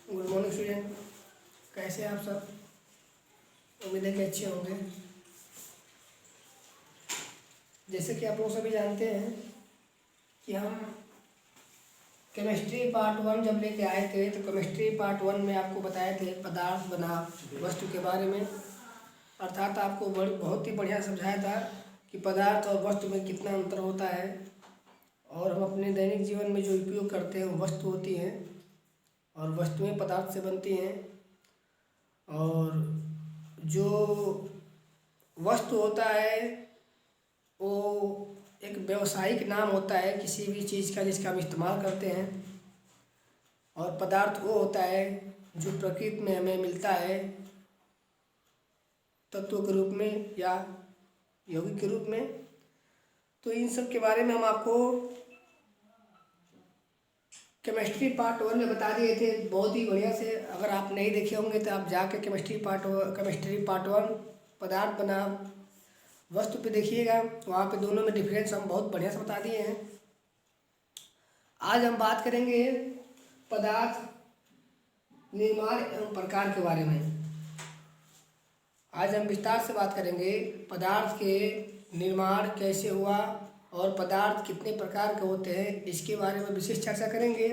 Good morning student. कैसे हैं आप सब? उम्मीद है कि अच्छे होंगे। जैसे कि आप लोग सभी जानते हैं कि हम केमिस्ट्री पार्ट 1 जब लेके आए थे तो केमिस्ट्री पार्ट 1 में आपको बताए थे पदार्थ बनाम वस्तु के बारे में। अर्थात आपको बहुत ही बढ़िया समझाया था कि पदार्थ और वस्तु में कितना अंतर होता है, और हम अपने दैनिक जीवन में जो उपयोग करते हैं वो वस्तु होती हैं और वस्तुएं पदार्थ से बनती हैं। और जो वस्तु होता है वो एक व्यावसायिक नाम होता है किसी भी चीज़ का जिसका हम इस्तेमाल करते हैं, और पदार्थ वो होता है जो प्रकृति में हमें मिलता है तत्व के रूप में या यौगिक के रूप में। तो इन सब के बारे में हम आपको केमिस्ट्री पार्ट 1 में बता दिए थे बहुत ही बढ़िया से। अगर आप नहीं देखे होंगे तो आप जाके केमिस्ट्री पार्ट 1 पदार्थ बनाम वस्तु पे देखिएगा, वहाँ पे दोनों में डिफरेंस हम बहुत बढ़िया से बता दिए हैं। आज हम बात करेंगे पदार्थ निर्माण एवं प्रकार के बारे में। आज हम विस्तार से बात करेंगे पदार्थ के निर्माण कैसे हुआ और पदार्थ कितने प्रकार के होते हैं, इसके बारे में विशेष चर्चा करेंगे।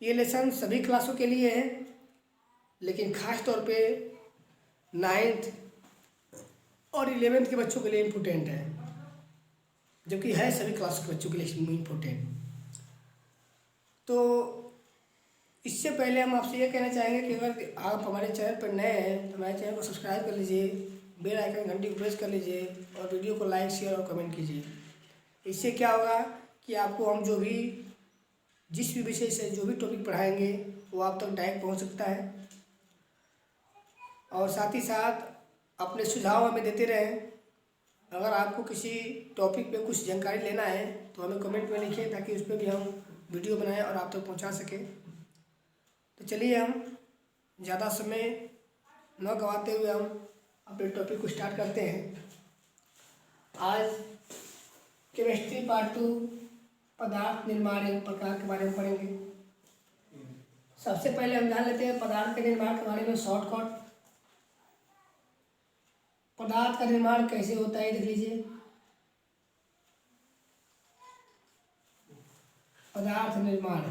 ये लेसन सभी क्लासों के लिए है, लेकिन ख़ास तौर पे 9th और 11th के बच्चों के लिए इम्पोर्टेंट है, जबकि है सभी क्लास के बच्चों के लिए इम्पोर्टेंट। तो इससे पहले हम आपसे ये कहना चाहेंगे कि अगर आप हमारे चैनल पर नए हैं तो हमारे चैनल को सब्सक्राइब कर लीजिए, बेल आइकन घंटी को प्रेस कर लीजिए और वीडियो को लाइक शेयर और कमेंट कीजिए। इससे क्या होगा कि आपको हम जो भी जिस भी विषय से जो भी टॉपिक पढ़ाएंगे वो आप तक डायरेक्ट पहुंच सकता है। और साथ ही साथ अपने सुझाव हमें देते रहें। अगर आपको किसी टॉपिक पे कुछ जानकारी लेना है तो हमें कमेंट में लिखिए ताकि उस पर भी हम वीडियो बनाएं और आप तक पहुंचा सकें। तो चलिए हम ज़्यादा समय न गंवाते हुए हम अपने टॉपिक को स्टार्ट करते हैं। आज केमिस्ट्री पार्ट 2 पदार्थ निर्माण एवं प्रकार के बारे में पढ़ेंगे। सबसे पहले हम जान लेते हैं पदार्थ के निर्माण के बारे में शॉर्टकट। पदार्थ का निर्माण कैसे होता है देख लीजिए। पदार्थ निर्माण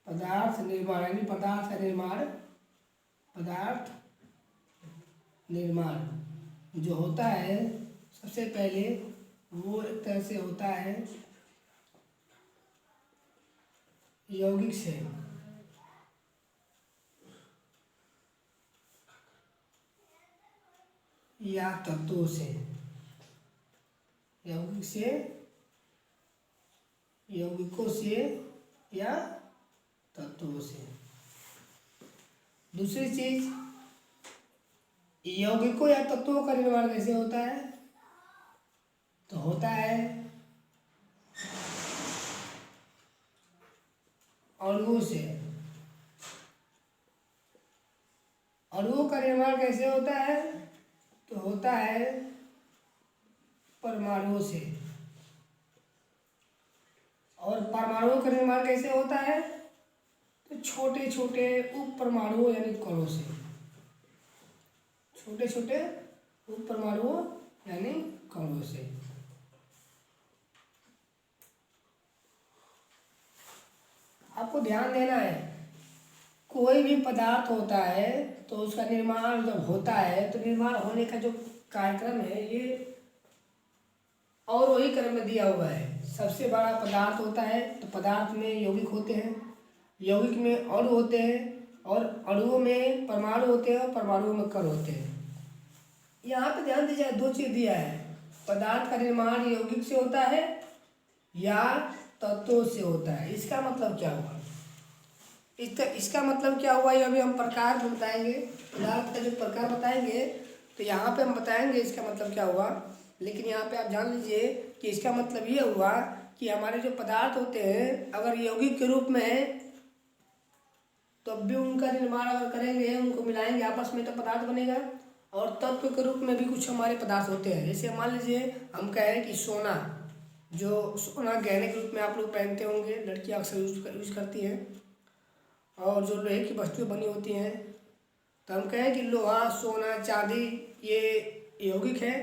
यानी पदार्थ का निर्माण जो होता है सबसे पहले वो एक तरह से होता है यौगिक से या तत्वों से। यौगिकों से या तत्वों से। दूसरी चीज, यौगिकों या तत्वों का निर्माण कैसे होता है? तो होता है अणुओं से। अणुओं का निर्माण कैसे होता है? तो होता है परमाणुओं से। और परमाणुओं का निर्माण कैसे होता है? तो छोटे छोटे उप परमाणुओं यानी कणों से। छोटे छोटे उप परमाणुओं यानी कणों से। आपको ध्यान देना है, कोई भी पदार्थ होता है तो उसका निर्माण जब होता है तो निर्माण होने का जो कार्यक्रम है ये और वही क्रम में दिया हुआ है। सबसे बड़ा पदार्थ होता है तो पदार्थ में यौगिक होते हैं, यौगिक में अणु होते हैं और अणुओं में परमाणु होते हैं और परमाणुओं में कण होते हैं। यहाँ पे ध्यान दीजिए, 2 चीज़ दिया है। पदार्थ का निर्माण यौगिक से होता है या तत्वों से होता है। इसका मतलब क्या हुआ? इसका मतलब क्या हुआ ये अभी हम प्रकार में बताएंगे। पदार्थ का जो प्रकार बताएंगे तो यहाँ पे हम बताएंगे इसका मतलब क्या हुआ। लेकिन यहाँ पे आप जान लीजिए कि इसका मतलब ये हुआ कि हमारे जो पदार्थ होते हैं अगर यौगिक के रूप में है तो अब भी उनका निर्माण अगर करेंगे, उनको मिलाएंगे आपस में तो पदार्थ बनेगा। और तत्व के रूप में भी कुछ हमारे पदार्थ होते हैं। जैसे मान लीजिए हम कहें कि सोना, जो सोना गहने के रूप में आप लोग पहनते होंगे, लड़कियां अक्सर यूज करती हैं, और जो लोहे की वस्तुएं बनी होती हैं। तो हम कहें कि लोहा, सोना, चांदी ये यौगिक है,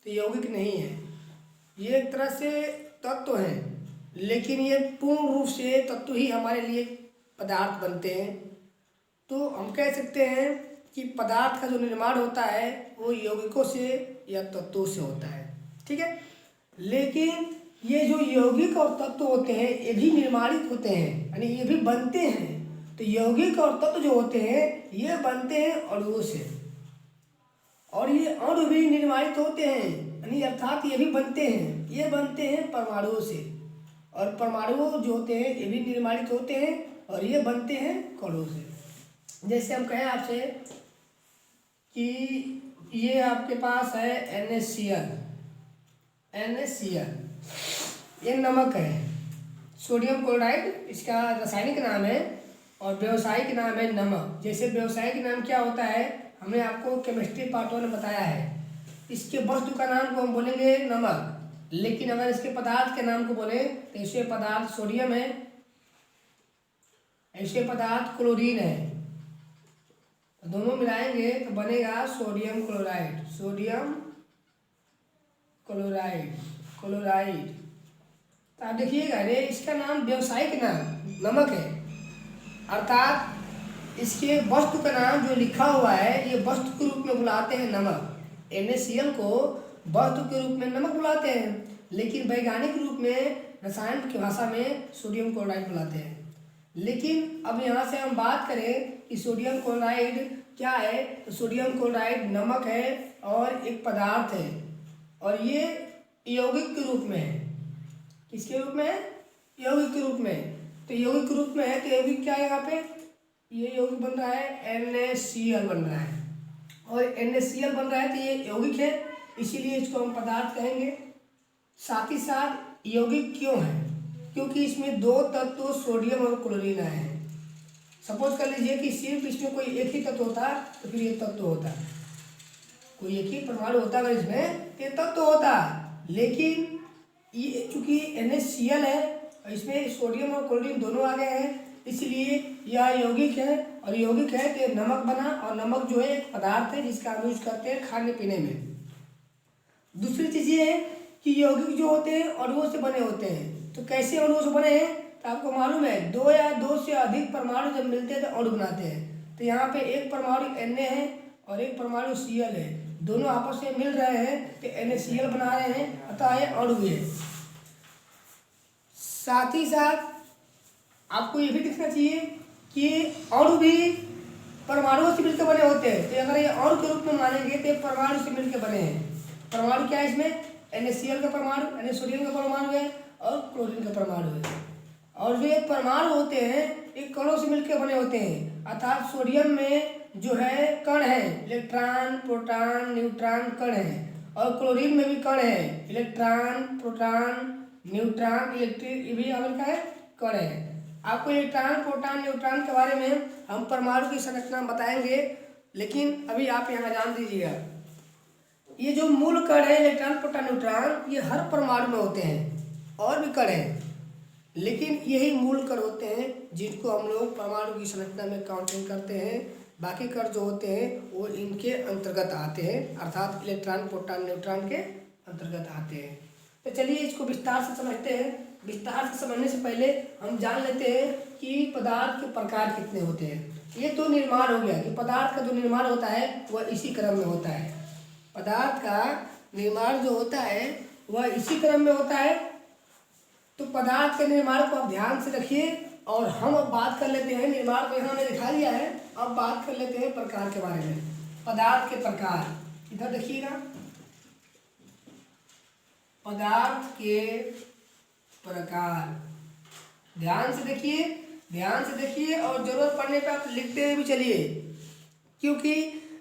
तो यौगिक नहीं है। ये एक तरह से तत्व हैं, लेकिन ये पूर्ण रूप से तत्व ही हमारे लिए पदार्थ बनते हैं। तो हम कह सकते हैं कि पदार्थ का जो निर्माण होता है वो यौगिकों से या तत्वों से होता है, ठीक है। लेकिन ये जो यौगिक और तत्व होते हैं ये भी निर्माणित होते हैं, यानी ये भी बनते हैं। तो यौगिक और तत्व जो होते हैं ये बनते हैं अणुओं से, और ये अणु भी निर्माणित होते हैं, यानी अर्थात ये भी बनते हैं, ये बनते हैं परमाणुओं से। और परमाणु जो होते हैं ये भी निर्माणित होते हैं और ये बनते हैं कणों से। जैसे हम कहें आपसे कि ये आपके पास है NaCl, ये नमक है, सोडियम क्लोराइड इसका रासायनिक नाम है और व्यावसायिक नाम है नमक। जैसे व्यावसायिक नाम क्या होता है हमने आपको केमिस्ट्री पार्ट 1 में बताया है। इसके वस्तु का नाम को हम बोलेंगे नमक, लेकिन अगर इसके पदार्थ के नाम को बोले तो ऐसे पदार्थ सोडियम है, ऐसे पदार्थ क्लोरीन है। तो दोनों मिलाएंगे तो बनेगा sodium chloride, sodium chloride, chloride. तो आप देखिएगा रे, इसका नाम व्यावसायिक नाम नमक है, अर्थात इसके वस्तु का नाम जो लिखा हुआ है ये वस्तु के रूप में बुलाते हैं नमक। NaCl को वस्तु के रूप में नमक बुलाते हैं, लेकिन वैज्ञानिक रूप में रसायन की भाषा में सोडियम क्लोराइड बुलाते हैं। लेकिन अब यहाँ से हम बात करें कि सोडियम क्लोराइड क्या है, तो सोडियम क्लोराइड नमक है और एक पदार्थ है, और ये यौगिक के रूप में है। किसके रूप में है? यौगिक के रूप में। तो यौगिक के रूप में है तो यौगिक क्या है यहाँ पे, ये यौगिक बन रहा है NaCl बन रहा है, और NaCl बन रहा है तो ये यौगिक है, इसीलिए इसको हम पदार्थ कहेंगे। साथ ही साथ यौगिक क्यों है, क्योंकि इसमें दो तत्व सोडियम और क्लोरीन आए हैं। सपोज कर लीजिए कि सिर्फ इसमें कोई एक ही तत्व होता तो फिर ये तत्व होता, कोई एक ही परमाणु होता अगर इसमें तो ये तत्व होता। लेकिन ये चूंकि NaCl है और इसमें सोडियम और क्लोरीन दोनों आ गए हैं, इसलिए यह यौगिक है, और यौगिक है तो नमक बना, और नमक जो है एक पदार्थ है जिसका हम यूज करते हैं खाने पीने में। दूसरी चीज़ ये है कि यौगिक जो होते हैं अणुओं से बने होते हैं। तो कैसे अणुओं से बने हैं, तो आपको मालूम है दो या दो से अधिक परमाणु जब मिलते हैं तो अणु बनाते हैं। तो यहाँ पे एक परमाणु Na है और एक परमाणु Cl है, दोनों आपस में मिल रहे हैं तो NaCl बना रहे हैं, अतः ये अणु है। साथ ही साथ आपको ये भी दिखना चाहिए कि अणु भी परमाणुओं से मिलकर बने होते हैं। तो अगर ये अणु के रूप में मानेंगे तो परमाणु से मिलकर बने हैं। परमाणु क्या है इसमें, NaCl का परमाणु, Na सोडियम का परमाणु है और क्लोरीन का परमाणु है। और जो ये परमाणु होते हैं एक कणों से मिलकर बने होते हैं, अर्थात सोडियम में जो है कण है, इलेक्ट्रॉन, प्रोटॉन, न्यूट्रॉन कण है, और क्लोरीन में भी कण है, इलेक्ट्रॉन, प्रोटॉन, न्यूट्रॉन, इलेक्ट्रिक, ये भी का है कण है। आपको इलेक्ट्रॉन, प्रोटॉन, न्यूट्रॉन के बारे में हम परमाणु की संरचना बताएंगे, लेकिन अभी आप यहाँ जान दीजिएगा ये जो मूल कण है इलेक्ट्रॉन, प्रोटॉन, न्यूट्रॉन, ये हर परमाणु में होते हैं, और भी कण हैं, लेकिन यही मूल कण होते हैं जिनको हम लोग परमाणु की संरचना में काउंटिंग करते हैं। बाकी कण जो होते हैं वो इनके अंतर्गत आते हैं, अर्थात इलेक्ट्रॉन, प्रोटॉन, न्यूट्रॉन के अंतर्गत आते हैं। तो चलिए इसको विस्तार से समझते हैं। विस्तार से समझने से पहले हम जान लेते हैं कि पदार्थ के प्रकार कितने होते हैं। ये तो निर्माण हो गया कि पदार्थ का जो निर्माण होता है वह इसी क्रम में होता है। पदार्थ का निर्माण जो होता है वह इसी क्रम में होता है। तो पदार्थ के निर्माण को आप ध्यान से रखिए, और हम अब बात कर लेते हैं, निर्माण को यहाँ हमने दिखा दिया है, अब बात कर लेते हैं प्रकार के बारे में। पदार्थ के प्रकार, इधर देखिएगा, पदार्थ के प्रकार, ध्यान से देखिए, ध्यान से देखिए, और जरूरत पड़ने पर आप लिखते हुए भी चलिए, क्योंकि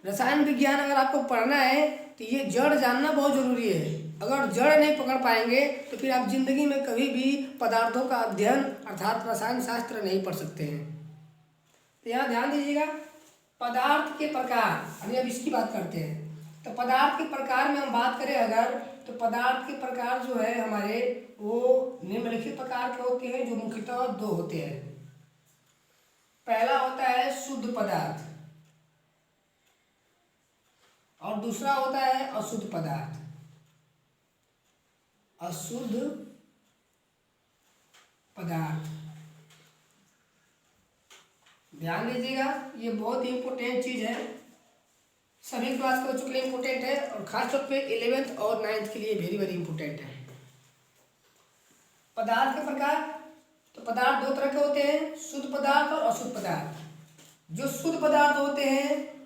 रसायन विज्ञान अगर आपको पढ़ना है तो ये जड़ जानना बहुत जरूरी है। अगर जड़ नहीं पकड़ पाएंगे तो फिर आप जिंदगी में कभी भी पदार्थों का अध्ययन अर्थात रसायन शास्त्र नहीं पढ़ सकते हैं। तो यहाँ ध्यान दीजिएगा, पदार्थ के प्रकार, अभी अब इसकी बात करते हैं। तो पदार्थ के प्रकार में हम बात करें अगर, तो पदार्थ के प्रकार जो है हमारे वो निम्नलिखित प्रकार के होते हैं, जो मुख्यतः दो होते हैं। पहला होता है शुद्ध पदार्थ और दूसरा होता है अशुद्ध पदार्थ। अशुद्ध पदार्थ, ध्यान दीजिएगा, ये बहुत ही इंपॉर्टेंट चीज है, सभी क्लास के बच्चों के लिए इंपॉर्टेंट है और खासतौर पे 11th और 9th के लिए वेरी वेरी इंपॉर्टेंट है। पदार्थ के प्रकार, तो पदार्थ दो तरह के होते हैं, शुद्ध पदार्थ और अशुद्ध पदार्थ। जो शुद्ध पदार्थ होते हैं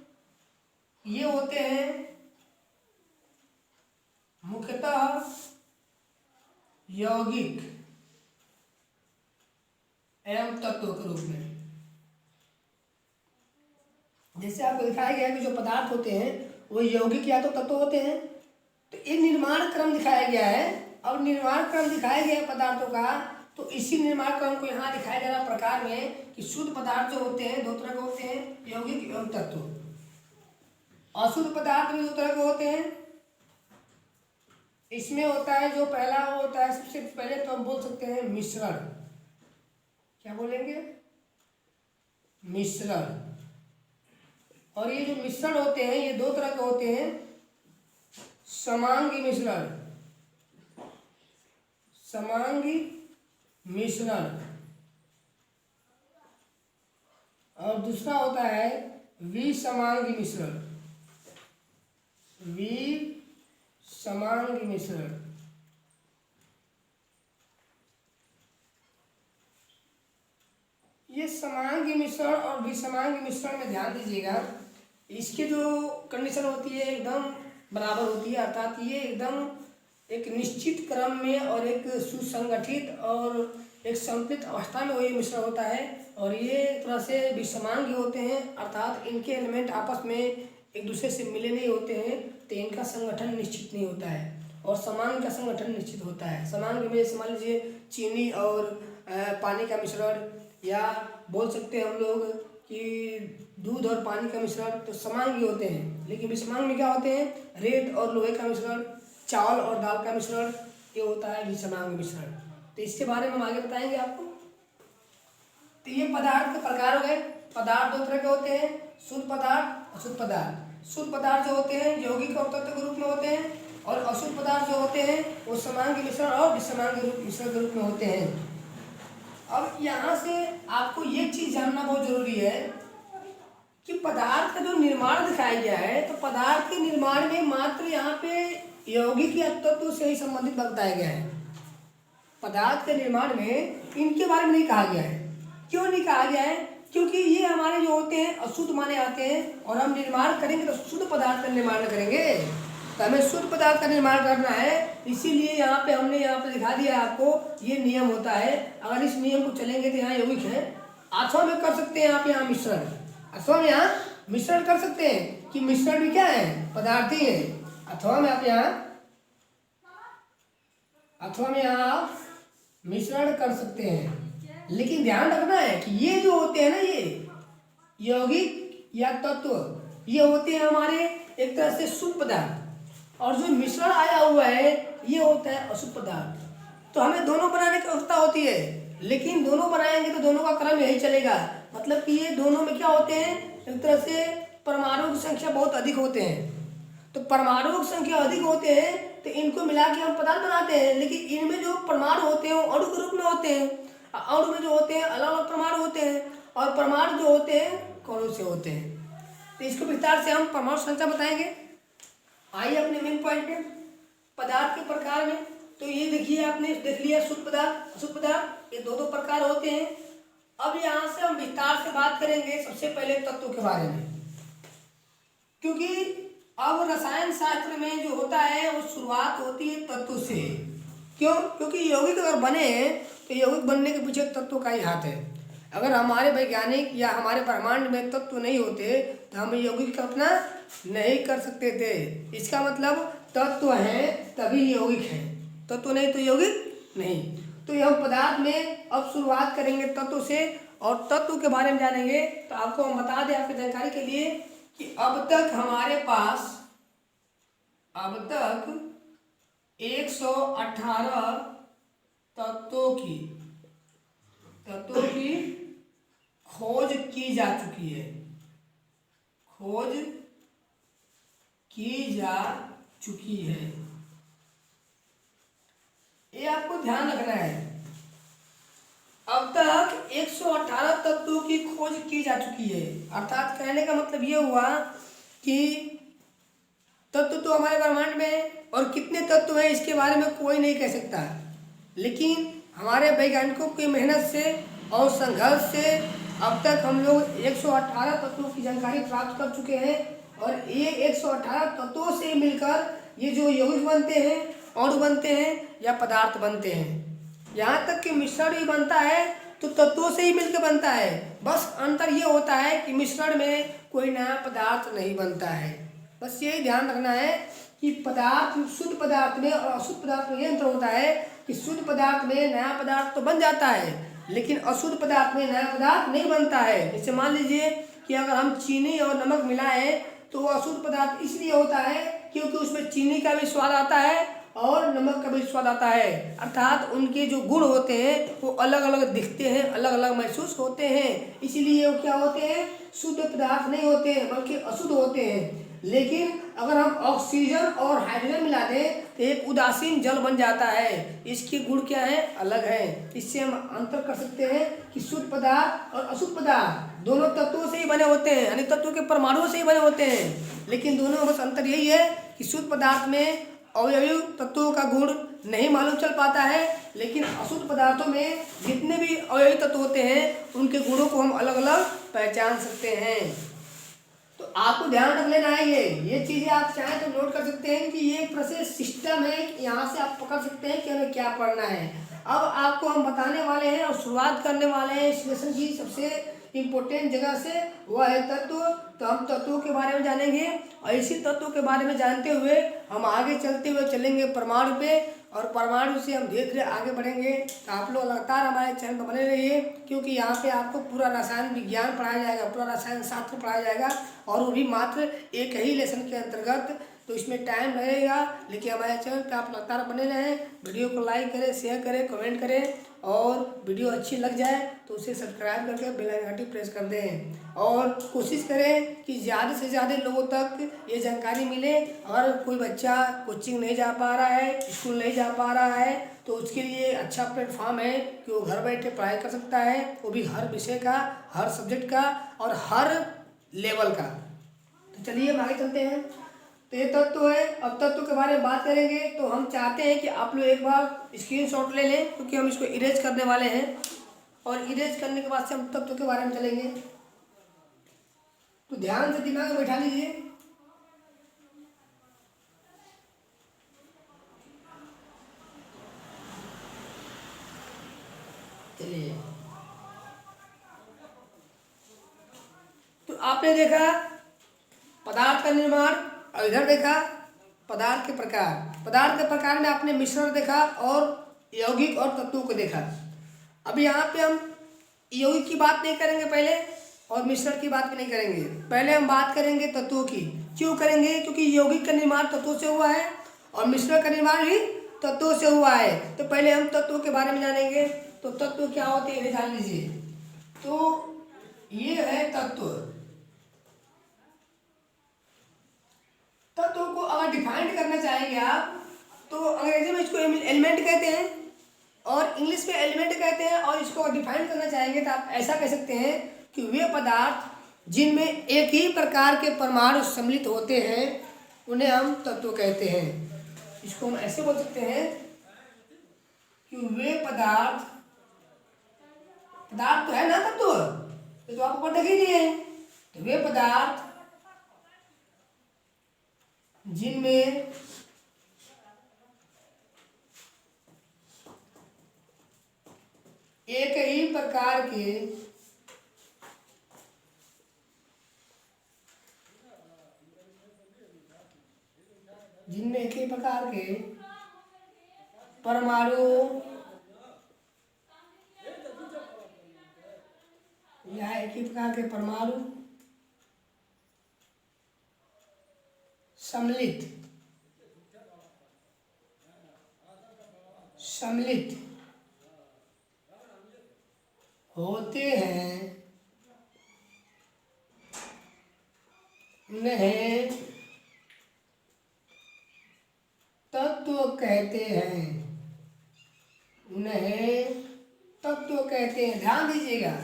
ये होते हैं मुख्यतः यौगिक एवं तत्वों के रूप में। जैसे आपको दिखाया गया है कि जो पदार्थ होते हैं वो यौगिक या तो तत्व होते हैं। तो ये निर्माण क्रम दिखाया गया है। अब निर्माण क्रम दिखाया गया है पदार्थों का, तो इसी निर्माण क्रम को यहाँ दिखाया जा रहा प्रकार में कि शुद्ध पदार्थ जो होते हैं दो तरह के होते हैं, यौगिक एवं तत्व। अशुद्ध पदार्थ भी दो तरह के होते हैं। इसमें होता है जो पहला वो होता है, सबसे पहले तो हम बोल सकते हैं मिश्रण। क्या बोलेंगे? मिश्रण। और ये जो मिश्रण होते हैं ये दो तरह के होते हैं, समांगी मिश्रण, समांगी मिश्रण, और दूसरा होता है विसमांगी मिश्रण, विसमांगी मिश्रण। ये समांगी मिश्रण और विसमांगी मिश्रण में ध्यान दीजिएगा, इसकी जो कंडीशन होती है एकदम बराबर होती है, अर्थात ये एकदम एक निश्चित क्रम में और एक सुसंगठित और एक संतुलित अवस्था में वो ये मिश्रण होता है। और ये एक तरह से विसमांगी होते हैं, अर्थात इनके एलिमेंट आपस में एक दूसरे से मिले नहीं होते हैं, तो इनका संगठन निश्चित नहीं होता है। और समांगी का संगठन निश्चित होता है। समांगी में जैसे मान लीजिए चीनी और पानी का मिश्रण, या बोल सकते हैं हम लोग कि दूध और पानी का मिश्रण, तो समांगी होते हैं। लेकिन विसमांगी में क्या होते हैं? रेत और लोहे का मिश्रण, चावल और दाल का मिश्रण, ये होता है विसमांगी मिश्रण। तो इसके बारे में हम आगे बताएंगे आपको। तो ये पदार्थ के प्रकार हो गए। पदार्थ दो तरह के होते हैं, शुद्ध पदार्थ, अशुद्ध पदार्थ। शुद्ध पदार्थ जो होते हैं यौगिक और तत्व के रूप में होते हैं, और अशुद्ध पदार्थ जो होते हैं वो समांगी मिश्रण और विसमांगी मिश्रण के रूप में होते हैं। अब यहाँ से आपको ये चीज जानना बहुत जरूरी है कि पदार्थ का जो निर्माण दिखाया गया है, तो पदार्थ के निर्माण में मात्र यहाँ पे यौगिक या तत्व से ही संबंधित बताया गया है। पदार्थ के निर्माण में इनके बारे में नहीं कहा गया है। क्यों नहीं कहा गया है? क्योंकि ये हमारे जो होते हैं अशुद्ध माने आते हैं, और हम निर्माण करेंगे तो शुद्ध पदार्थ का निर्माण करेंगे। तो हमें शुद्ध पदार्थ का निर्माण करना है, इसीलिए यहाँ पे हमने यहाँ पे दिखा दिया आपको ये नियम होता है। अगर इस नियम को चलेंगे तो यहाँ यौगिक है, अथवा में कर सकते हैं आप यहाँ मिश्रण, अथवा में यहाँ मिश्रण कर सकते हैं कि मिश्रण भी क्या है? पदार्थ ही है। अथवा में आप यहाँ आप मिश्रण कर सकते हैं। लेकिन ध्यान रखना है कि ये जो होते हैं ना, ये यौगिक या तत्व, ये होते हैं हमारे एक तरह से शुद्ध पदार्थ, और जो मिश्रण आया हुआ है ये होता है अशुद्ध पदार्थ। तो हमें दोनों बनाने की आवश्यकता होती है, लेकिन दोनों बनाएंगे तो दोनों का क्रम यही चलेगा। मतलब कि ये दोनों में क्या होते हैं, एक तरह से परमाणु की संख्या बहुत अधिक होते हैं। तो परमाणु की संख्या अधिक होते हैं तो इनको मिला के हम पदार्थ बनाते हैं। लेकिन इनमें जो परमाणु होते हैं वो अणु के रूप में होते हैं, अणु में जो होते हैं अलग अलग परमाणु होते हैं, और परमाणु जो होते हैं कणों से होते हैं। तो इसको विस्तार से हम परमाणु संख्या बताएंगे। आइए अपने मेन पॉइंट में, पदार्थ के प्रकार में। तो ये देखिए, आपने देख लिया शुद्ध पदार्थ, अशुद्ध पदार्थ, ये दो प्रकार होते हैं। अब यहाँ से हम विस्तार से बात करेंगे सबसे पहले तत्व के बारे में, क्योंकि अब रसायन शास्त्र में जो होता है वो शुरुआत होती है तत्व से। क्यों? क्योंकि यौगिक अगर बने तो यौगिक बनने के पीछे तत्व का ही हाथ है। अगर हमारे वैज्ञानिक या हमारे ब्रह्मांड में तत्व नहीं होते तो हम यौगिक कल्पना नहीं कर सकते थे। इसका मतलब तत्व है तभी यौगिक है, तत्व नहीं तो यौगिक नहीं। तो हम पदार्थ में अब शुरुआत करेंगे तत्व से, और तत्व के बारे में जानेंगे। तो आपको हम बता दें आपकी जानकारी के लिए कि अब तक हमारे पास 118 तत्वों की खोज की जा चुकी है। खोज की जा चुकी है, ये आपको ध्यान रखना है। अब तक 118 तत्वों की खोज की जा चुकी है, अर्थात कहने का मतलब ये हुआ कि तत्व तो हमारे ब्रह्मांड में है और कितने तत्व हैं इसके बारे में कोई नहीं कह सकता, लेकिन हमारे वैज्ञानिकों की मेहनत से और संघर्ष से अब तक हम लोग 118 तत्वों की जानकारी प्राप्त कर चुके हैं और ये 118 तत्वों से मिलकर ये जो यौगिक बनते हैं, अणु बनते हैं या पदार्थ बनते हैं। यहाँ तक कि मिश्रण भी बनता है तो तत्वों से ही मिलकर बनता है, बस अंतर ये होता है कि मिश्रण में कोई नया पदार्थ नहीं बनता है। बस यही ध्यान रखना है कि पदार्थ, शुद्ध पदार्थ में और अशुद्ध पदार्थ में ये अंतर होता है कि शुद्ध पदार्थ में नया पदार्थ तो बन जाता है, लेकिन अशुद्ध पदार्थ में नया पदार्थ नहीं बनता है। जैसे मान लीजिए कि अगर हम चीनी और नमक मिलाएं तो वो अशुद्ध पदार्थ इसलिए होता है क्योंकि उसमें चीनी का भी स्वाद आता है और नमक का भी स्वाद आता है, अर्थात उनके जो गुण होते हैं वो अलग अलग दिखते हैं, अलग अलग महसूस होते हैं, इसीलिए वो क्या होते हैं, शुद्ध पदार्थ नहीं होते हैं बल्कि अशुद्ध होते हैं। लेकिन अगर हम ऑक्सीजन और हाइड्रोजन मिला दें तो एक उदासीन जल बन जाता है, इसके गुण क्या है, अलग है। इससे हम अंतर कर सकते हैं कि शुद्ध पदार्थ और अशुद्ध पदार्थ दोनों तत्वों से ही बने होते हैं, यानी तत्वों के परमाणुओं से ही बने होते हैं, लेकिन दोनों में बस अंतर यही है कि शुद्ध पदार्थ में अवयवी तत्वों का गुण नहीं मालूम चल पाता है, लेकिन अशुद्ध पदार्थों में जितने भी अवयवी तत्व होते हैं उनके गुणों को हम अलग अलग पहचान सकते हैं। तो आपको ध्यान रख लेना है, ये चीज़ें आप चाहें तो नोट कर सकते हैं कि ये प्रोसेस सिस्टम है, यहाँ से आप पकड़ सकते हैं कि हमें क्या पढ़ना है। अब आपको हम बताने वाले हैं और शुरुआत करने वाले हैं इस लेसन की सबसे इम्पोर्टेंट जगह से, वह है तत्व। तो हम तत्वों के बारे में जानेंगे और इसी तत्वों के बारे में जानते हुए हम आगे चलते हुए चलेंगे परमाणु पे, और परमाणु से हम धीरे धीरे आगे बढ़ेंगे। तो आप लोग लगातार हमारे चैनल पर बने रहिए, क्योंकि यहाँ पे आपको पूरा रसायन विज्ञान पढ़ाया जाएगा, पूरा रसायन शास्त्र पढ़ाया जाएगा, और वो भी मात्र एक ही लेसन के अंतर्गत। तो इसमें टाइम लगेगा, लेकिन हमारे चैनल पे आप लगातार बने रहें। वीडियो को लाइक करें, शेयर करें, कमेंट करें, और वीडियो अच्छी लग जाए तो उसे सब्सक्राइब करके बेल आइकन घंटी प्रेस कर दें, और कोशिश करें कि ज़्यादा से ज़्यादा लोगों तक ये जानकारी मिले। अगर कोई बच्चा कोचिंग नहीं जा पा रहा है, स्कूल नहीं जा पा रहा है, तो उसके लिए अच्छा प्लेटफॉर्म है कि वो घर बैठे पढ़ाई कर सकता है, वो भी हर विषय का, हर सब्जेक्ट का और हर लेवल का। तो चलिए हम आगे चलते हैं। तो ये तत्व है, अब तत्व के बारे में बात करेंगे। तो हम चाहते हैं कि आप लोग एक बार स्क्रीनशॉट ले लें, क्योंकि हम इसको इरेज करने वाले हैं, और इरेज करने के बाद से हम तत्व के बारे में चलेंगे। तो ध्यान से दिमाग में बैठा लीजिए। चलिए, तो आपने देखा पदार्थ का निर्माण, और इधर देखा पदार्थ के प्रकार। पदार्थ के प्रकार में आपने मिश्रण देखा और यौगिक और तत्वों को देखा। अब यहाँ पे हम यौगिक की बात नहीं करेंगे पहले, और मिश्रण की बात भी नहीं करेंगे। पहले हम बात करेंगे तत्वों की। क्यों करेंगे? क्योंकि यौगिक का निर्माण तत्वों से हुआ है और मिश्रण का निर्माण भी तत्वों से हुआ है। तो पहले हम तत्वों के बारे में जानेंगे। तो तत्व क्या होते हैं जान लीजिए। तो ये है तत्व। तत्वों को अगर डिफाइंड करना चाहेंगे आप, तो अंग्रेजी में इसको एलिमेंट कहते हैं और इंग्लिश में एलिमेंट कहते हैं, और इसको डिफाइन करना चाहेंगे तो आप ऐसा कह सकते हैं कि वे पदार्थ जिनमें एक ही प्रकार के परमाणु सम्मिलित होते हैं उन्हें हम तत्व कहते हैं। इसको हम ऐसे बोल सकते हैं कि वे पदार्थ, पदार्थ तो है ना तत्व, ये तो आपको देख ही दिए हैं। तो वे पदार्थ जिनमें एक ही प्रकार के परमाणु या एक ही प्रकार के परमाणु सम्मिलित सम्मिलित होते हैं उन्हें तत्व कहते हैं। उन्हें तत्व कहते हैं। ध्यान दीजिएगा,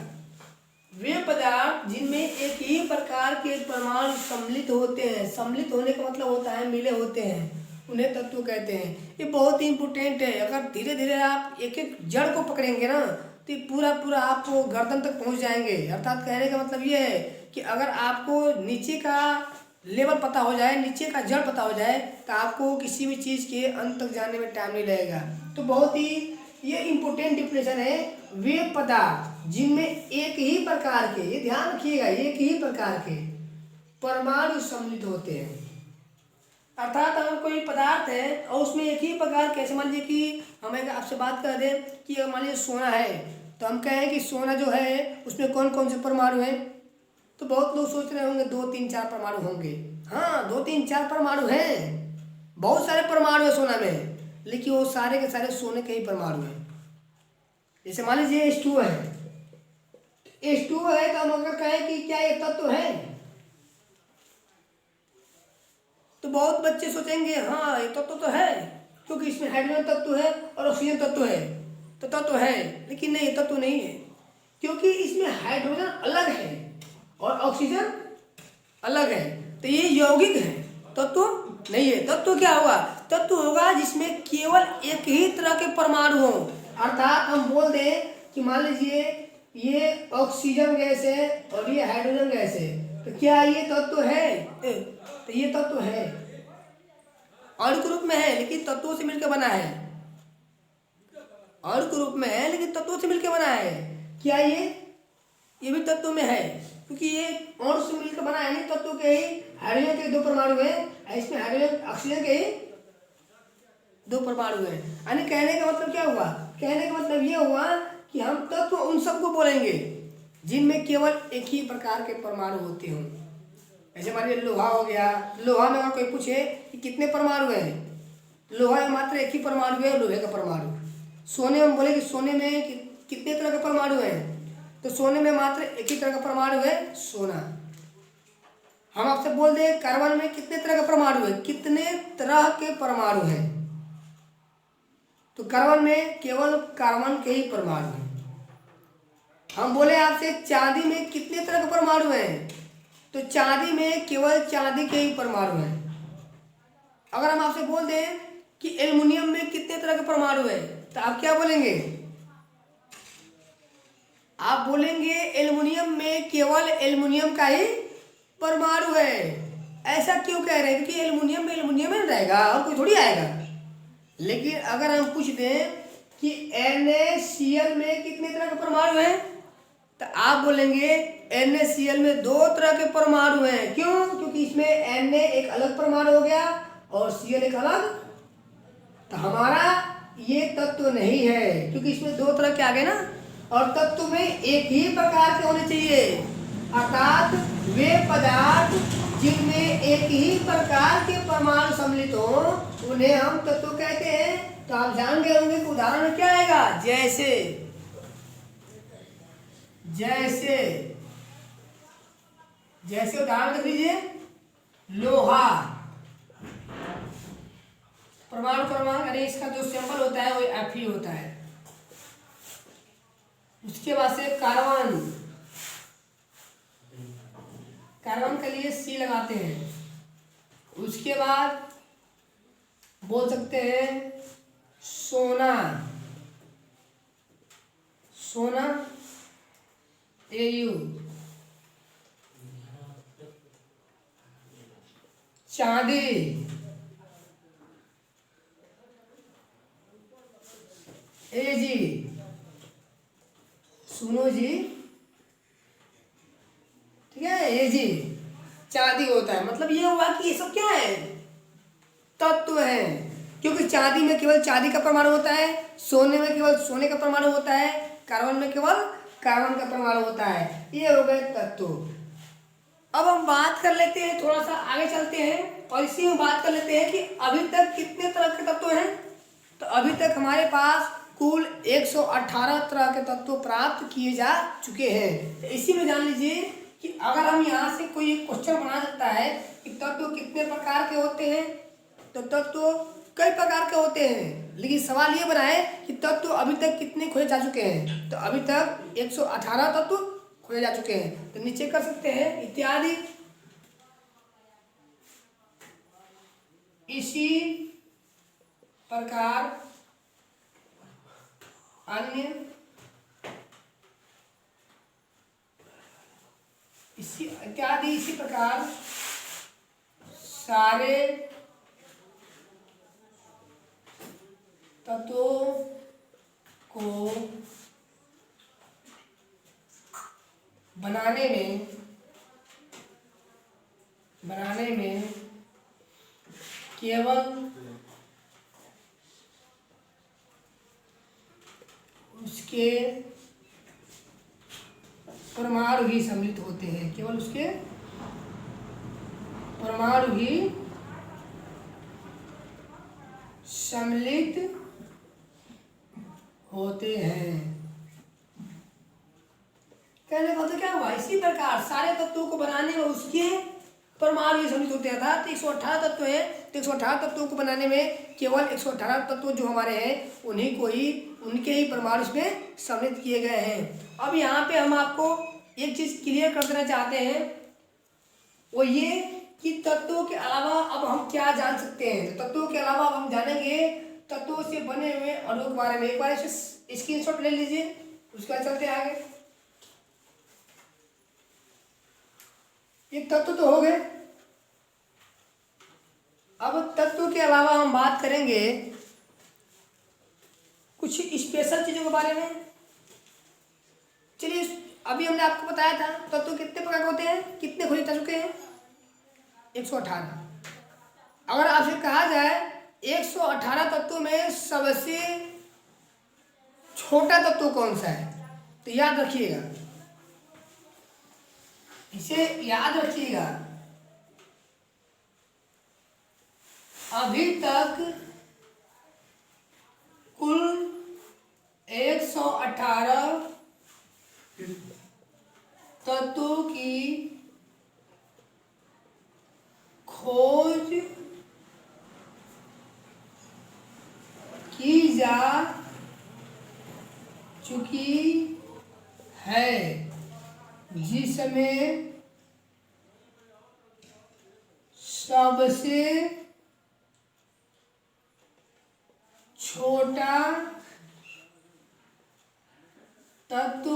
वे पदार्थ जिनमें एक ही प्रकार के परमाणु सम्मिलित होते हैं, सम्मिलित होने का मतलब होता है मिले होते हैं, उन्हें तत्व कहते हैं। ये बहुत ही इंपॉर्टेंट है। अगर धीरे धीरे आप एक एक जड़ को पकड़ेंगे ना तो पूरा पूरा आपको गर्दन तक पहुंच जाएंगे। अर्थात कहने का मतलब ये है कि अगर आपको नीचे का लेवल पता हो जाए, नीचे का जड़ पता हो जाए, तो आपको किसी भी चीज़ के अंत तक जाने में टाइम नहीं लगेगा। तो बहुत ही ये इम्पोर्टेंट डिफिनेशन है। वे पदार्थ जिनमें एक ही प्रकार के, ये ध्यान रखिएगा, एक ही प्रकार के परमाणु सम्मिलित होते हैं। अर्थात अगर कोई पदार्थ है और उसमें एक ही प्रकार के, समझ लीजिए कि हमें आपसे बात कर दें कि अगर मान लीजिए सोना है, तो हम कहें कि सोना जो है उसमें कौन कौन से परमाणु हैं। तो बहुत लोग सोच रहे होंगे 2 3 4 परमाणु होंगे। हाँ, 2 3 4 परमाणु हैं, बहुत सारे परमाणु है सोना में, लेकिन वो सारे के सारे सोने के ही परमाणु हैं। जैसे मान लीजिए H2 है, H2 है तो हम अगर कहें कि क्या ये तत्व है, तो बहुत बच्चे सोचेंगे हाँ ये तत्व तो है, क्योंकि इसमें हाइड्रोजन तत्व है और ऑक्सीजन तत्व है, तो तत्व है। लेकिन नहीं, ये तत्व नहीं है, क्योंकि इसमें हाइड्रोजन अलग है और ऑक्सीजन अलग है, तो ये यौगिक है, तत्व नहीं है। तत्व क्या होगा? तत्व होगा जिसमें केवल एक ही तरह के परमाणु हो। अर्थात हम बोल दें कि मान लीजिए ये ऑक्सीजन गैस है और ये हाइड्रोजन गैस है, तो क्या ये तत्व है? तो ये तत्व है, अणु के रूप में है लेकिन तत्वों से मिलकर बना है। अणु के रूप में है लेकिन तत्वों से मिलकर बना है। क्या ये भी तत्व में है, क्योंकि ये अणु से मिलकर बना है। नहीं, तत्व के ही हाइड्रोजन के 2 परमाणु हैं, इसमें हाइड्रोजन ऑक्सीजन के ही 2 परमाणु हैं। यानी कहने का मतलब क्या हुआ? कहने का मतलब ये हुआ कि हम तत्व उन सबको बोलेंगे जिनमें केवल एक ही प्रकार के परमाणु होते हों। ऐसे मान लीजिए लोहा हो गया, लोहा में अगर कोई पूछे कि कितने परमाणु हैं, लोहा में मात्र एक ही परमाणु है, लोहे का परमाणु। सोने में बोले कि सोने में कितने तरह के परमाणु हैं, तो सोने में मात्र एक ही तरह का परमाणु है, सोना। हम आपसे बोल दें कार्बन में कितने तरह का परमाणु है, कितने तरह के परमाणु हैं, तो कार्बन में केवल कार्बन के ही परमाणु हैं। हम बोले आपसे चांदी में कितने तरह के परमाणु हैं, तो चांदी में केवल चांदी के ही परमाणु हैं। अगर हम आपसे बोल दें कि एल्युमिनियम में कितने तरह के परमाणु हैं, तो आप क्या बोलेंगे? आप बोलेंगे एल्युमिनियम में केवल एल्युमिनियम का ही परमाणु है। ऐसा क्यों कह रहे हैं? क्योंकि एल्युमिनियम में एल्युमिनियम ही रहेगा और कोई थोड़ी आएगा। लेकिन अगर हम पूछ दें कि NaCl में कितने तरह के परमाणु हैं, तो आप बोलेंगे NaCl में 2 तरह के परमाणु हैं। क्यों? क्योंकि इसमें Na एक अलग परमाणु हो गया और Cl एक अलग। तो हमारा ये तत्व नहीं है, क्योंकि इसमें 2 तरह के आ गए ना, और तत्व में एक ही प्रकार के होने चाहिए। अर्थात वे पदार्थ जिनमें एक ही प्रकार के परमाणु सम्मिलित हो उन्हें हम तत्व कहते हैं। तो आप जान गए होंगे कि उदाहरण में क्या आएगा? जैसे जैसे जैसे उदाहरण देख लीजिए, लोहा परमाणु क्रमांक, अरे इसका जो सिंबल होता है वो Fe होता है। उसके बाद से कार्बन, कार्बन के लिए C लगाते हैं। उसके बाद बोल सकते हैं सोना, सोना Au, चांदी Ag, सुनो जी, ठीक है, Ag चांदी होता है। मतलब ये हुआ कि ये सब क्या है? तत्व है। क्योंकि चांदी में केवल चांदी का परमाणु होता है, सोने में केवल सोने का परमाणु होता है, कार्बन में केवल कार्बन का परमाणु होता है। ये हो गए तत्व। अब हम बात कर लेते हैं, थोड़ा सा आगे चलते हैं और इसी में बात कर लेते हैं कि अभी तक कितने तरह के तत्व हैं। तो अभी तक हमारे पास कुल 118 तरह के तत्व प्राप्त किए जा चुके हैं। तो इसी में जान लीजिए कि अगर हम यहाँ से कोई एक क्वेश्चन बना सकता है कि तत्व कितने प्रकार के होते हैं, तो तत्व कई प्रकार के होते हैं, लेकिन सवाल ये बनाए कि तत्व अभी तक कितने खोजे जा चुके हैं। तो अभी तक 118 तत्व खोजे जा चुके हैं। तो नीचे कर सकते हैं इत्यादि। इसी प्रकार अन्य इसी प्रकार सारे तत्वों को बनाने में केवल उसके परमाणु ही सम्मिलित होते हैं, केवल उसके परमाणु ही सम्मिलित होते हैं। कहने का मतलब क्या हुआ, इसी प्रकार सारे तत्वों को बनाने में उसके परमाणु ही सम्मिलित होते हैं। अर्थात 118 तत्व हैं, तो 118 तत्वों को बनाने में केवल 118 तत्व जो हमारे हैं उनके ही परमाणु इसमें सम्मिलित किए गए हैं। अब यहाँ पे हम आपको एक चीज क्लियर कर देना चाहते हैं, वो ये कि तत्वों के अलावा अब हम क्या जान सकते हैं। तो तत्वों के अलावा अब हम जानेंगे तत्वों से बने हुए अणुओं के बारे में। एक बार इसे स्क्रीनशॉट ले लीजिए, उसके बाद चलते आगे। एक तत्व तो हो गए। अब तत्व के अलावा हम बात करेंगे कुछ स्पेशल चीजों के बारे में। चलिए, अभी हमने आपको बताया था तत्व कितने प्रकार के होते हैं, कितने खोजे जा चुके हैं, 118। अगर आपसे कहा जाए 118 तत्वों में सबसे छोटा तत्व कौन सा है, तो याद रखिएगा, इसे याद रखिएगा। अभी तक कुल 118 तत्वों की खोज की जा चुकी है, जिसमें सबसे छोटा तत्व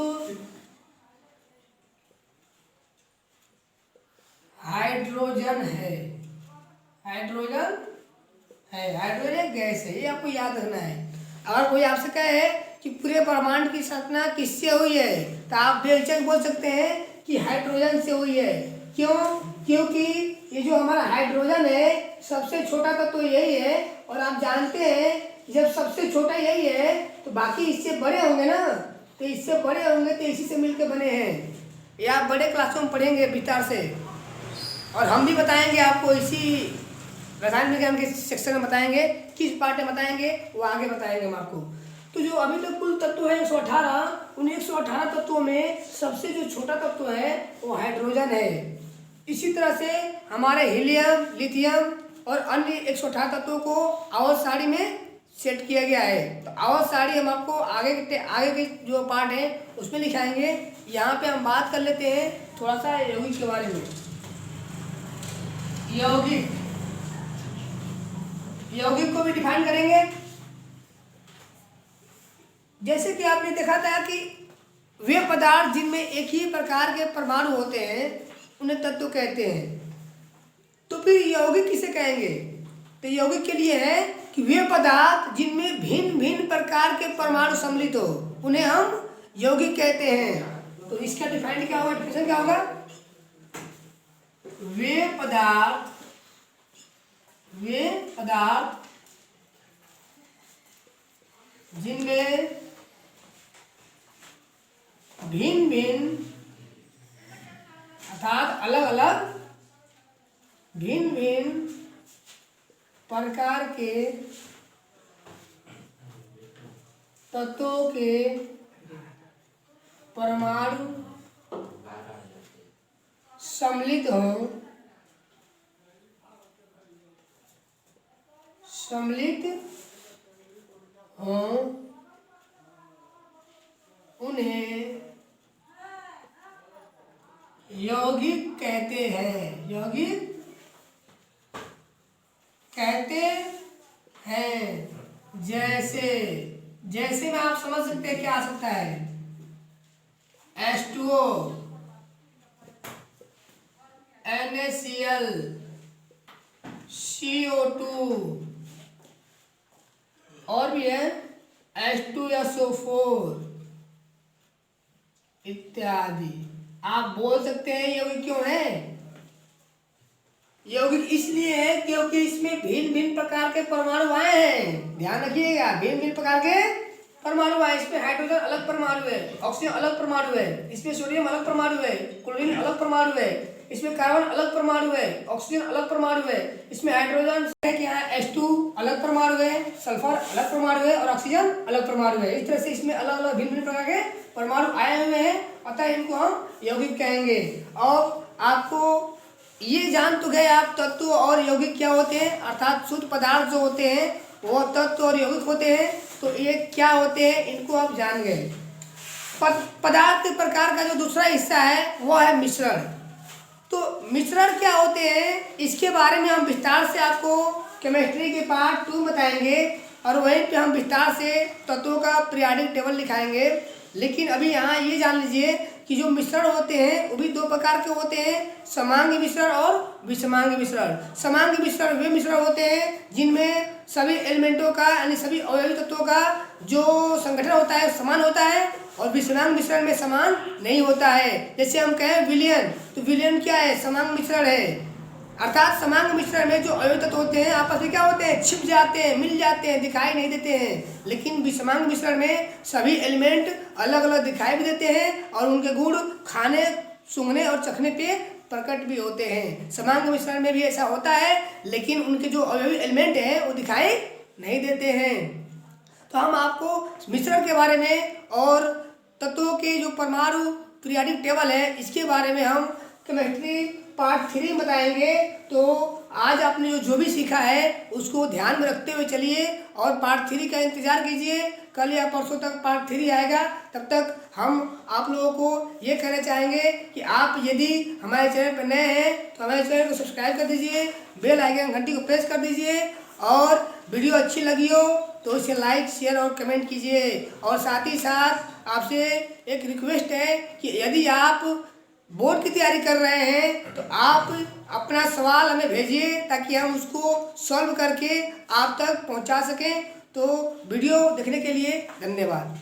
हाइड्रोजन है। हाइड्रोजन गैस है, ये आपको याद रखना है। अगर कोई आपसे कहे कि पूरे ब्रह्मांड की रचना किससे हुई है, तो आप बेझिझक बोल सकते हैं कि हाइड्रोजन से हुई है। क्यों? क्योंकि ये जो हमारा हाइड्रोजन है सबसे छोटा तत्व यही है, और आप जानते हैं जब सबसे छोटा यही है तो बाकी इससे बड़े होंगे ना, तो इससे बड़े होंगे तो इसी से मिलकर बने हैं। ये आप बड़े क्लासों में पढ़ेंगे विस्तार से, और हम भी बताएंगे आपको इसी रसायन विज्ञान के सेक्शन में बताएंगे, किस पार्ट में बताएंगे वो आगे बताएंगे हम आपको। तो जो अभी तक कुल तत्व है 118, उन 118 तत्वों में सबसे जो छोटा तत्व है वो हाइड्रोजन है। इसी तरह से हमारे हीलियम, लिथियम और अन्य 118 तत्वों को आवर्त सारणी में सेट किया गया है। तो आवर्त सारणी हम आपको आगे के जो पार्ट है उसमें लिखाएंगे। यहाँ पे हम बात कर लेते हैं थोड़ा सा यौगिक के बारे में। यौगिक को भी डिफाइन करेंगे। जैसे कि आपने देखा था कि वे पदार्थ जिनमें एक ही प्रकार के परमाणु होते हैं उन्हें तत्व कहते हैं। तो फिर यौगिक किसे कहेंगे? तो यौगिक के लिए है कि वे पदार्थ जिनमें भिन्न भिन्न प्रकार के परमाणु सम्मिलित हो उन्हें हम यौगिक कहते हैं। तो इसका डिफाइन क्या होगा, डिफिनेशन क्या होगा? वे पदार्थ जिनमें भिन्न भिन्न अर्थात अलग अलग भिन्न भिन्न प्रकार के तत्वों के परमाणु सम्मिलित हों उन्हें यौगिक कहते हैं। जैसे में आप समझ सकते हैं क्या आ सकता है, H2O, NaCl, CO2 और भी है H2SO4 इत्यादि। आप बोल सकते हैं यौगिक क्यों है? यौगिक इसलिए है क्योंकि इसमें भिन्न भिन्न प्रकार के परमाणु आए हैं। ध्यान रखिएगा, भिन्न भिन्न प्रकार के परमाणु आए। इसमें हाइड्रोजन अलग परमाणु है, ऑक्सीजन अलग परमाणु है, इसमें सोडियम अलग परमाणु है, क्लोरीन अलग परमाणु है, इसमें कार्बन अलग परमाणु है, ऑक्सीजन अलग परमाणु है, इसमें हाइड्रोजन है कि यहाँ H2 अलग परमाणु है, सल्फर अलग परमाणु है और ऑक्सीजन अलग परमाणु है। इस तरह से इसमें अलग अलग भिन्न भिन्न प्रकार के परमाणु आए हुए हैं, अतः इनको हम यौगिक कहेंगे। और आपको ये जान तो गए आप तत्व और यौगिक क्या होते हैं, अर्थात शुद्ध पदार्थ जो होते हैं वो तत्व और यौगिक होते हैं। तो ये क्या होते हैं इनको आप जान गए। पदार्थ के प्रकार का जो दूसरा हिस्सा है वो है मिश्रण। तो मिश्रण क्या होते हैं इसके बारे में हम विस्तार से आपको केमिस्ट्री के पार्ट 2 बताएंगे और वहीं पे हम विस्तार से तत्वों का पीरियोडिक टेबल लिखाएंगे। लेकिन अभी यहाँ ये जान लीजिए कि जो मिश्रण होते हैं वो भी 2 प्रकार के होते हैं, समांगी मिश्रण और विषमांगी मिश्रण। समांगी मिश्रण वे मिश्रण होते हैं जिनमें सभी एलिमेंटों का यानी सभी अवयवी तत्वों का जो संगठन होता है समान होता है, और विषमांग मिश्रण में समान नहीं होता है। जैसे हम कहें विलयन, तो विलयन क्या है, समांग मिश्रण है। अर्थात समांग मिश्रण में जो अवयवी तत्व होते हैं आपस में क्या होते हैं, छिप जाते हैं, मिल जाते हैं, दिखाई नहीं देते हैं। लेकिन विषमांग मिश्रण में सभी एलिमेंट अलग अलग दिखाई भी देते हैं और उनके गुण खाने, सूंघने और चखने पे प्रकट भी होते हैं। समांग मिश्रण में भी ऐसा होता है, लेकिन उनके जो अवयवी एलिमेंट हैं वो दिखाई नहीं देते हैं। तो हम आपको मिश्रण के बारे में और तत्वों के जो परमाणु पीरियोडिक टेबल है इसके बारे में हम केमिस्ट्री पार्ट 3 बताएंगे। तो आज आपने जो भी सीखा है उसको ध्यान में रखते हुए चलिए और पार्ट 3 का इंतजार कीजिए। कल या परसों तक पार्ट 3 आएगा। तब तक हम आप लोगों को ये कहना चाहेंगे कि आप यदि हमारे चैनल पर नए हैं तो हमारे चैनल को सब्सक्राइब कर दीजिए, बेल आइकन घंटी को प्रेस कर दीजिए, और वीडियो अच्छी लगी हो तो इसे लाइक, शेयर और कमेंट कीजिए। और साथ ही साथ आपसे एक रिक्वेस्ट है कि यदि आप बोर्ड की तैयारी कर रहे हैं तो आप अपना सवाल हमें भेजिए ताकि हम उसको सॉल्व करके आप तक पहुंचा सकें। तो वीडियो देखने के लिए धन्यवाद।